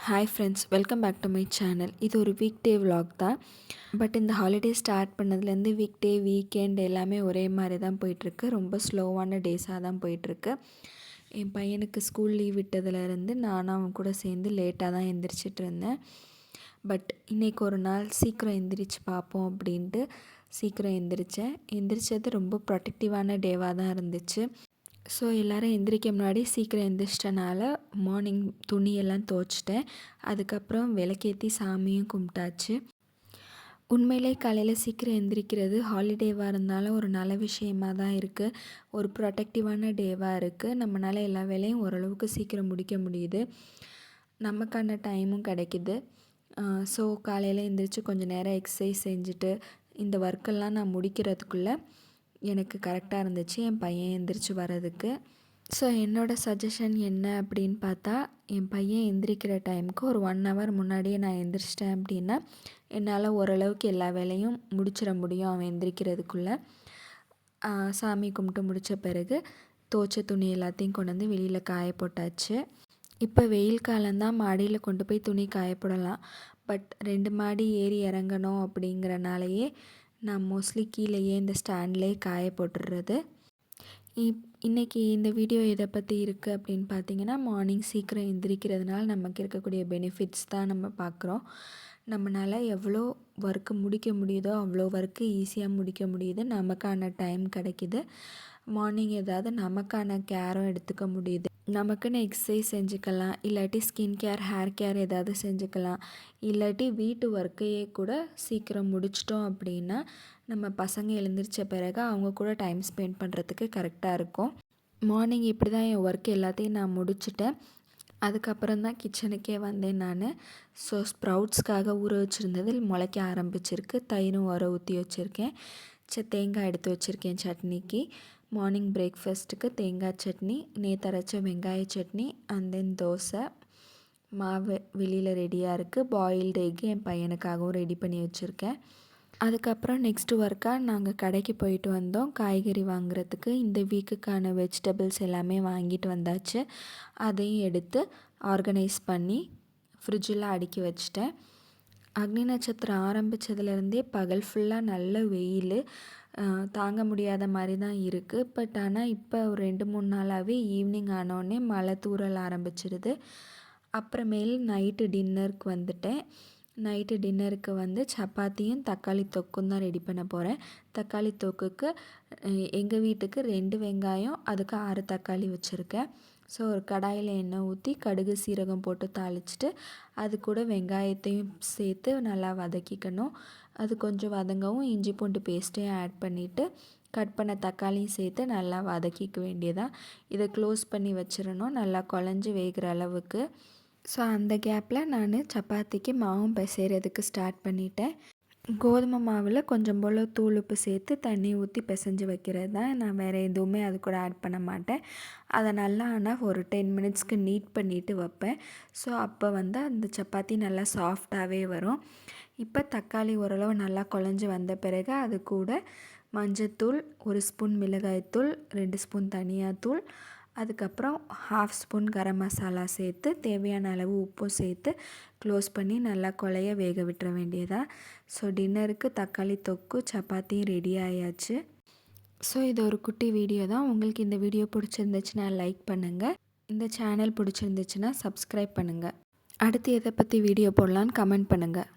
Hi friends, welcome back to my channel. இது ஒரு weekday vlog தான். But இந்த ஹாலிடே ஸ்டார்ட் பண்ணதுலேருந்து வீக் டே வீக்கெண்ட் எல்லாமே ஒரே மாதிரி தான் போயிட்டுருக்கு. ரொம்ப ஸ்லோவான டேஸாக தான் போயிட்டுருக்கு. என் பையனுக்கு ஸ்கூல் லீவ் விட்டதுலேருந்து நானும் அவன் கூட சேர்ந்து லேட்டாக தான் எந்திரிச்சிட்டு இருந்தேன். பட் இன்றைக்கி ஒரு நாள் சீக்கிரம் எந்திரிச்சு பார்ப்போம் அப்படின்ட்டு சீக்கிரம் எந்திரிச்சது ரொம்ப ப்ரொடக்டிவான டேவாக தான் இருந்துச்சு. ஸோ எல்லோரும் எந்திரிக்க முன்னாடி சீக்கிரம் எந்திரிச்சிட்டனால மார்னிங் துணியெல்லாம் துவைச்சிட்டேன். அதுக்கப்புறம் விளக்கேற்றி சாமியும் கும்பிட்டாச்சு. உண்மையிலே காலையில் சீக்கிரம் எந்திரிக்கிறது ஹாலிடேவாக இருந்தாலும் ஒரு நல்ல விஷயமாக தான் இருக்குது. ஒரு ப்ரொடக்டிவான டேவாக இருக்குது. நம்மளால் எல்லா வேலையும் ஓரளவுக்கு சீக்கிரம் முடிக்க முடியுது. நமக்கான டைமும் கிடைக்கிது. ஸோ காலையில் எந்திரிச்சு கொஞ்சம் நேரம் எக்ஸசைஸ் செஞ்சுட்டு இந்த ஒர்க்கெல்லாம் நான் முடிக்கிறதுக்குள்ளே எனக்கு கரெக்டாக இருந்துச்சு என் பையன் எந்திரிச்சு வர்றதுக்கு. ஸோ என்னோடய சஜஷன் என்ன அப்படின்னு பார்த்தா, என் பையன் எந்திரிக்கிற டைமுக்கு ஒரு 1 ஹவர் முன்னாடியே நான் எந்திரிச்சிட்டேன் அப்படின்னா என்னால் ஓரளவுக்கு எல்லா வேலையும் முடிச்சிட முடியும் அவன் எந்திரிக்கிறதுக்குள்ளே. சாமி கும்பிட்டு முடித்த பிறகு துவைச்ச துணி எல்லாத்தையும் கொண்டு வந்து வெளியில் காய போட்டாச்சு. இப்போ வெயில் காலம்தான், மாடியில் கொண்டு போய் துணி காய போடலாம். பட் 2 மாடி ஏறி இறங்கணும் அப்படிங்கிறனாலேயே நான் மோஸ்ட்லி கீழேயே இந்த ஸ்டாண்ட்லேயே காய போட்டுடுறது. இன்றைக்கி இந்த வீடியோ எதை பற்றி இருக்குது அப்படின்னு பார்த்தீங்கன்னா, மார்னிங் சீக்கிரம் எந்திரிக்கிறதுனால நமக்கு இருக்கக்கூடிய பெனிஃபிட்ஸ் தான் நம்ம பார்க்குறோம். நம்மளால் எவ்வளோ ஒர்க்கு முடிக்க முடியுதோ அவ்வளோ ஒர்க்கு ஈஸியாக முடிக்க முடியுது. நமக்கான டைம் கிடைக்கிது. மார்னிங் ஏதாவது நமக்கான கேரும் எடுத்துக்க முடியுது. நமக்குன்னு எக்ஸசைஸ் செஞ்சுக்கலாம், இல்லாட்டி ஸ்கின் கேர், ஹேர் கேர் ஏதாவது செஞ்சுக்கலாம். இல்லாட்டி வீட்டு ஒர்க்கையே கூட சீக்கிரம் முடிச்சிட்டோம் அப்படின்னா நம்ம பசங்க எழுந்திரிச்ச பிறகு அவங்க கூட டைம் ஸ்பெண்ட் பண்ணுறதுக்கு கரெக்டாக இருக்கும். மார்னிங் இப்படி தான் என் ஒர்க் எல்லாத்தையும் நான் முடிச்சுட்டேன். அதுக்கப்புறம் தான் கிச்சனுக்கே வந்தேன் நான். ஸோ ஸ்ப்ரவுட்ஸ்க்காக ஊற வச்சுருந்தது முளைக்க ஆரம்பிச்சிருக்கு. தயிரும் உர ஊற்றி வச்சுருக்கேன். தேங்காய் எடுத்து வச்சுருக்கேன் சட்னிக்கு. மார்னிங் பிரேக்ஃபாஸ்ட்டுக்கு தேங்காய் சட்னி, நேற்று அரைச்ச வெங்காய சட்னி, அண்ட் தென் தோசை. மாவு வெளியில் ரெடியாக இருக்குது. பாயில்டு எக்கு என் பையனுக்காகவும் ரெடி பண்ணி வச்சுருக்கேன். அதுக்கப்புறம் நெக்ஸ்ட்டு ஒர்க்காக நாங்கள் கடைக்கு போயிட்டு வந்தோம் காய்கறி வாங்குறதுக்கு. இந்த வீக்குக்கான வெஜிடபிள்ஸ் எல்லாமே வாங்கிட்டு வந்தாச்சு. அதையும் எடுத்து ஆர்கனைஸ் பண்ணி ஃப்ரிட்ஜில் அடுக்கி வச்சிட்டேன். அக்னி நட்சத்திரம் ஆரம்பித்ததுலேருந்தே பகல் ஃபுல்லாக நல்ல வெயில், தாங்க முடியாத மாதிரி தான் இருக்குது. பட் ஆனால் இப்போ ஒரு 2-3 நாளாகவே ஈவினிங் ஆனோடனே மழை தூறல் ஆரம்பிச்சிடுது. அப்புறமேல் நைட்டு டின்னருக்கு வந்துட்டேன். நைட்டு டின்னருக்கு வந்து சப்பாத்தியும் தக்காளி தொக்கும் தான் ரெடி பண்ண போகிறேன். தக்காளி தொக்குக்கு எங்கள் வீட்டுக்கு 2 வெங்காயம், அதுக்கு 6 தக்காளி வச்சுருக்கேன். ஸோ ஒரு கடாயில் எண்ணெய் ஊற்றி கடுகு சீரகம் போட்டு தாளிச்சிட்டு அது கூட வெங்காயத்தையும் சேர்த்து நல்லா வதக்கிக்கணும். அது கொஞ்சம் வதங்கவும் இஞ்சி பூண்டு பேஸ்ட்டையும் ஆட் பண்ணிவிட்டு கட் பண்ண தக்காளியும் சேர்த்து நல்லா வதக்கிக்க வேண்டியதான். இதை க்ளோஸ் பண்ணி வச்சிடணும் நல்லா குழஞ்சி வேகிற அளவுக்கு. ஸோ அந்த கேப்பில் நான் சப்பாத்திக்கு மாவும் பிசைகிறதுக்கு ஸ்டார்ட் பண்ணிட்டேன். கோதுமை மாவில் கொஞ்சம் போல் தூள் உப்பு சேர்த்து தண்ணி ஊற்றி பிசைஞ்சு வைக்கிறது தான். நான் வேறு எதுவுமே அது கூட ஆட் பண்ண மாட்டேன். அதை நல்லா ஆனால் ஒரு 10 மினிட்ஸ்க்கு நீட் பண்ணிவிட்டு வைப்பேன். ஸோ அப்போ வந்து அந்த சப்பாத்தி நல்லா சாஃப்டாகவே வரும். இப்போ தக்காளி ஓரளவு நல்லா குழஞ்சி வந்த பிறகு அது கூட மஞ்சத்தூள், 1 ஸ்பூன் மிளகாய்த்தூள், 2 ஸ்பூன் தனியாத்தூள், அதுக்கப்புறம் 1/2 ஸ்பூன் கரம் மசாலா சேர்த்து தேவையான அளவு உப்பும் சேர்த்து க்ளோஸ் பண்ணி நல்லா குழைய வேக விட்டுற வேண்டியதா. ஸோ டின்னருக்கு தக்காளி தொக்கு சப்பாத்தியும் ரெடி ஆயாச்சு. ஸோ இது ஒரு குட்டி வீடியோ தான். உங்களுக்கு இந்த வீடியோ பிடிச்சிருந்துச்சுன்னா லைக் பண்ணுங்கள். இந்த சேனல் பிடிச்சிருந்துச்சுன்னா சப்ஸ்கிரைப் பண்ணுங்கள். அடுத்து எதை பற்றி வீடியோ போடலான்னு கமெண்ட் பண்ணுங்கள்.